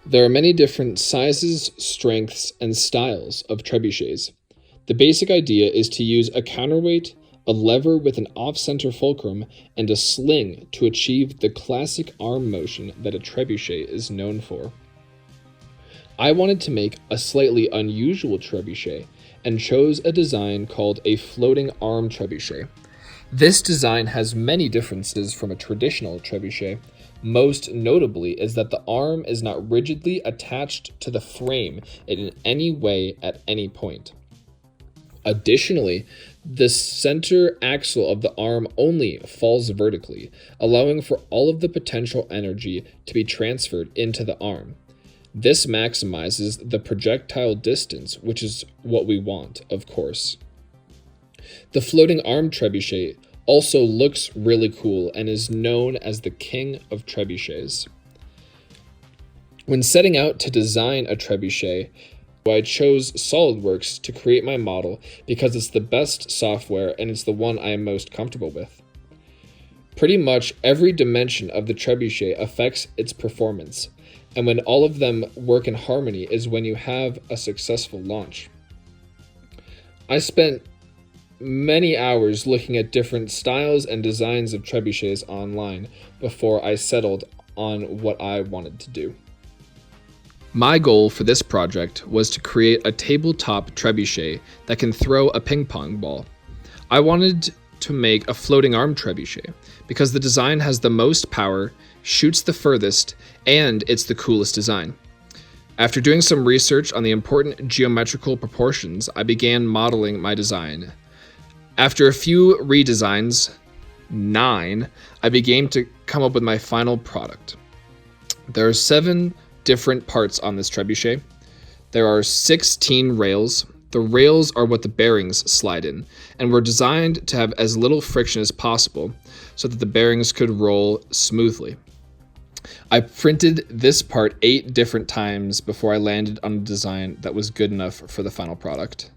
There are many different sizes, strengths, and styles of trebuchets. The basic idea is to use a counterweight, a lever with an off-center fulcrum, and a sling to achieve the classic arm motion that a trebuchet is known for. I wanted to make a slightly unusual trebuchet and chose a design called a floating arm trebuchet. This design has many differences from a traditional trebuchet. Most notably is that the arm is not rigidly attached to the frame in any way at any point. Additionally, the center axle of the arm only falls vertically, allowing for all of the potential energy to be transferred into the arm. This maximizes the projectile distance, which is what we want, of course. The floating arm trebuchet also looks really cool and is known as the king of trebuchets. When setting out to design a trebuchet, I chose SolidWorks to create my model because it's the best software and it's the one I am most comfortable with. Pretty much every dimension of the trebuchet affects its performance, and when all of them work in harmony is when you have a successful launch. I spent many hours looking at different styles and designs of trebuchets online before I settled on what I wanted to do. My goal for this project was to create a tabletop trebuchet that can throw a ping pong ball. I wanted to make a floating arm trebuchet because the design has the most power, shoots the furthest, and it's the coolest design. After doing some research on the important geometrical proportions, I began modeling my design. After a few redesigns, 9, I began to come up with my final product. There are 7 different parts on this trebuchet. There are 16 rails. The rails are what the bearings slide in, and were designed to have as little friction as possible so that the bearings could roll smoothly. I printed this part 8 different times before I landed on a design that was good enough for the final product.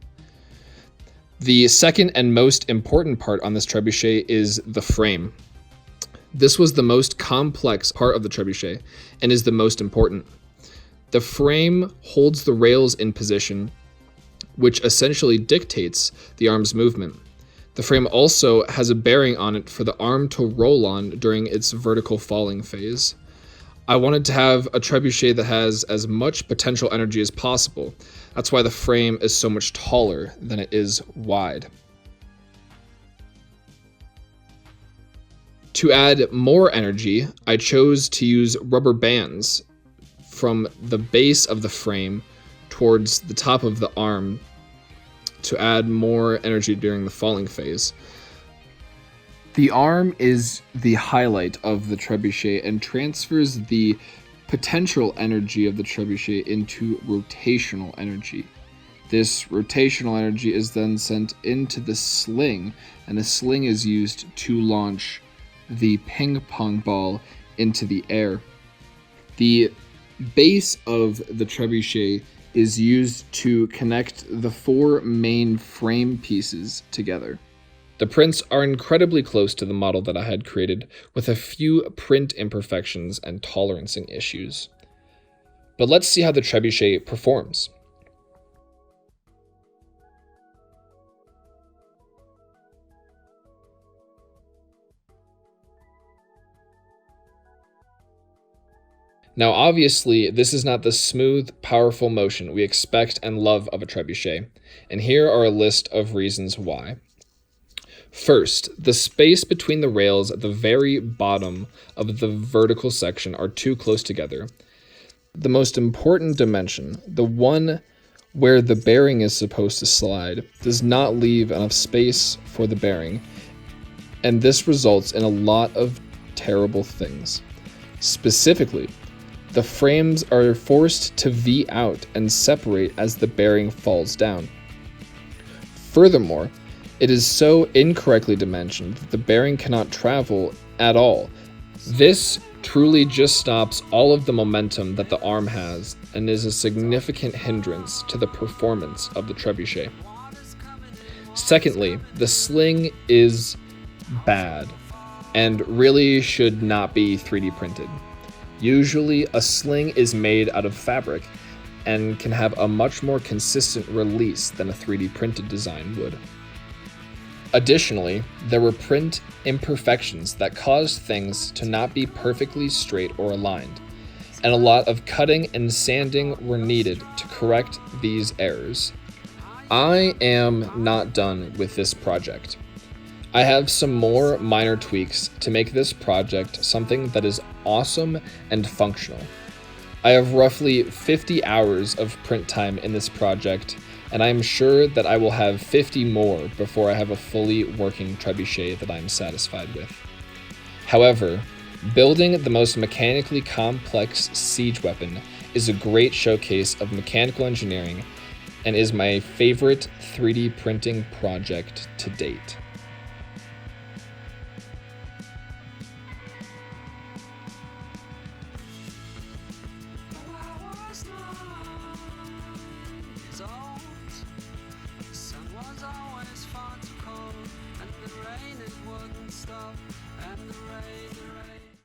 The second and most important part on this trebuchet is the frame. This was the most complex part of the trebuchet and is the most important. The frame holds the rails in position, which essentially dictates the arm's movement. The frame also has a bearing on it for the arm to roll on during its vertical falling phase. I wanted to have a trebuchet that has as much potential energy as possible. That's why the frame is so much taller than it is wide. To add more energy, I chose to use rubber bands from the base of the frame towards the top of the arm to add more energy during the falling phase. The arm is the highlight of the trebuchet and transfers the potential energy of the trebuchet into rotational energy. This rotational energy is then sent into the sling, and the sling is used to launch the ping pong ball into the air. The base of the trebuchet is used to connect the 4 main frame pieces together. The prints are incredibly close to the model that I had created, with a few print imperfections and tolerancing issues. But let's see how the trebuchet performs. Now obviously, this is not the smooth, powerful motion we expect and love of a trebuchet, and here are a list of reasons why. First, the space between the rails at the very bottom of the vertical section are too close together. The most important dimension, the one where the bearing is supposed to slide, does not leave enough space for the bearing, and this results in a lot of terrible things. Specifically, the frames are forced to V out and separate as the bearing falls down. Furthermore, it is so incorrectly dimensioned that the bearing cannot travel at all. This truly just stops all of the momentum that the arm has and is a significant hindrance to the performance of the trebuchet. Secondly, the sling is bad and really should not be 3D printed. Usually, a sling is made out of fabric and can have a much more consistent release than a 3D printed design would. Additionally, there were print imperfections that caused things to not be perfectly straight or aligned, and a lot of cutting and sanding were needed to correct these errors. I am not done with this project. I have some more minor tweaks to make this project something that is awesome and functional. I have roughly 50 hours of print time in this project, and I am sure that I will have 50 more before I have a fully working trebuchet that I am satisfied with. However, building the most mechanically complex siege weapon is a great showcase of mechanical engineering and is my favorite 3D printing project to date. The sun was always far too cold, and the rain it wouldn't stop, and the rain